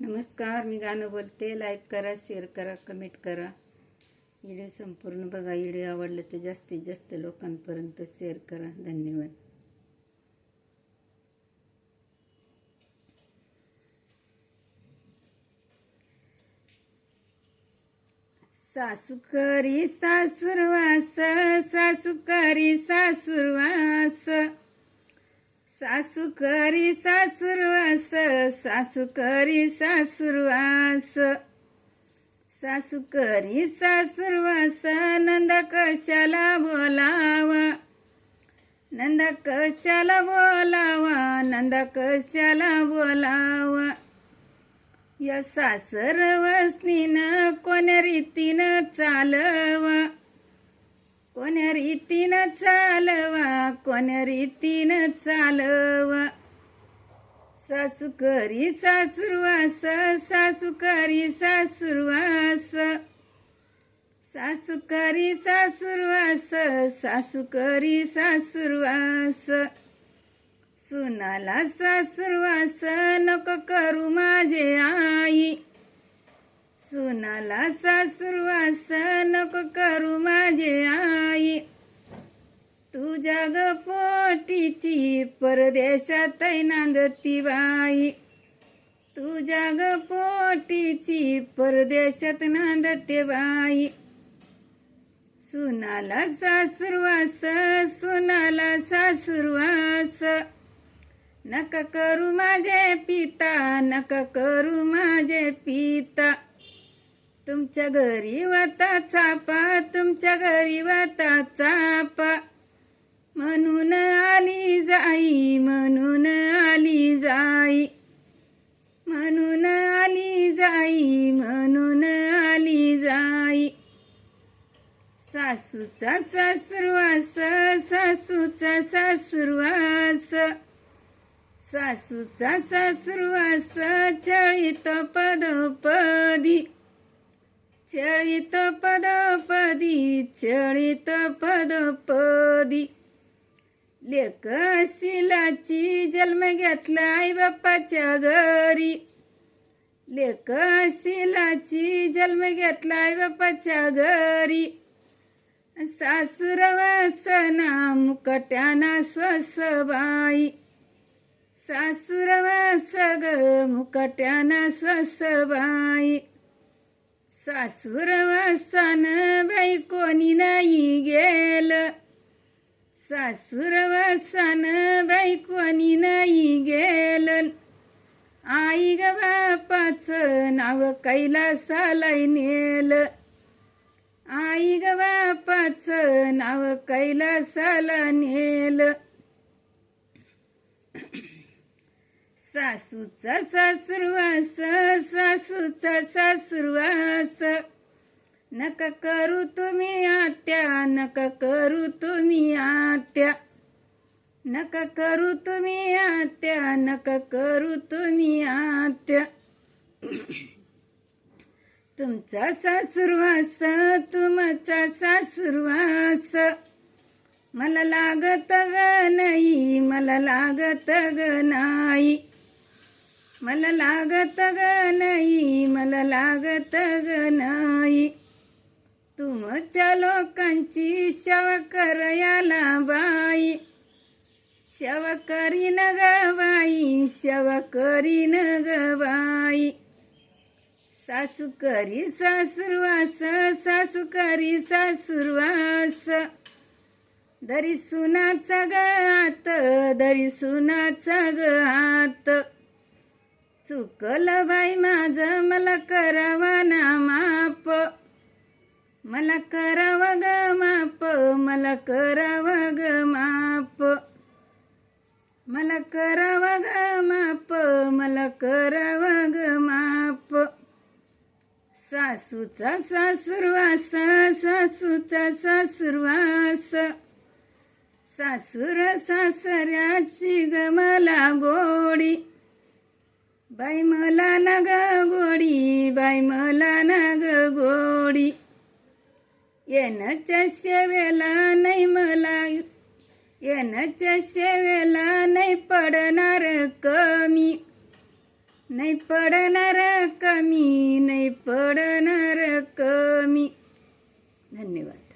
नमस्कार, मी गाणं बोलते. लाईक करा, शेअर करा, कमेंट करा. व्हिडिओ संपूर्ण बघा. व्हिडिओ आवडले तर जास्तीत जास्त लोकांपर्यंत शेअर करा. धन्यवाद. सासू करी सासूरवास, सासू करी सासूरवास, सासू करी सासूरवास, सासू करी सासूरवास, सासू करी सासूरवास. नंद कशाला बोलावा, नंद कशाला बोलावा, नंद कशाला बोलावा. या सासर वसनीनं कोण्या रीतीनं चालवा, कोण्या रीतीनं चालवा, कोण्या रीतीनं चालवा. सासू करी सासूरवास, सासू करी सासूरवास, सासू करी सासूरवास, सासू करी सासूरवास. सुनाला सासूरवास नको करू माझे आई, सुनाला सासूरवास नको करू माझे आई. तुझ्या ग पोटीची परदेशात नांदती बाई, तुझ्या ग पोटीची परदेशात नांदते बाई. सुनाला सासूरवास, सुनाला सासूरवास. नका करू माझे पिता, नका करू माझे पिता. तुमच्या घरी वाता चापा, तुमच्या घरी वाता चापा. म्हणून आली जाई, म्हणून आली जाई, म्हणून आली जाई, म्हणून आली जाई. सासूचा सासूरवास, सासूचा सासूरवास, सासूचा सासूरवास. छळीत पदोपदी, छळीत पदोपदी, छळीत पदोपदी. लेक शिलाची जन्म घेतला आई बापाच्या घरी, लेक शिलाची जन्म घेतला आई बापाच्या घरी. सासूरवासना मुकट्याना स्वसबाई, सासूरवास ग मुकट्याना स्वसबाई. सासूरवासान बाई कोणी नाही गेलं, सासूरवासान बाई कोणी नाही गेलं. आई ग बापाचं नाव कैलासाला नेलं, आई ग बापाचं नाव कैलासाला नेलं. सासूचा सासूरवास, सासूचा सासूरवास. नका करू तुम्ही आत्या, नका करू तुम्ही आत्या, नका करू तुम्ही आत्या, नका करू तुम्ही आत्या. तुमचा सासूरवास, तुमचा सासूरवास. मला लागत ग नाही, मला लागत ग नाही, मला लागत ग नाही, मला लागत ग नाही. तुमच्या लोकांची सेवा करायला बाई, सेवा करीन ग बाई, सेवा करीन ग बाई. सासू करी सासूरवास, सासू करी सासूरवास. दरी सुनाचा ग हात, दरी सुनाचा ग हात. चुकलं बाई माझं, मला करावा ना माप, मला करावा ग माप, मला करावा ग माप, मला करावा ग माप, मला करावा ग माप. सासूचा सासूरवास, सासूचा सासूरवास. सासूर सासऱ्याची ग मला गोडी, बाई मला ना ग गोडी, बाई मला ना ग गोडी. येण्याच्या शेवेला नाही मला, येण्याच्या शेवेला नाही पडणार कमी, नाही पडणार कमी, नाही पडणार कमी. धन्यवाद.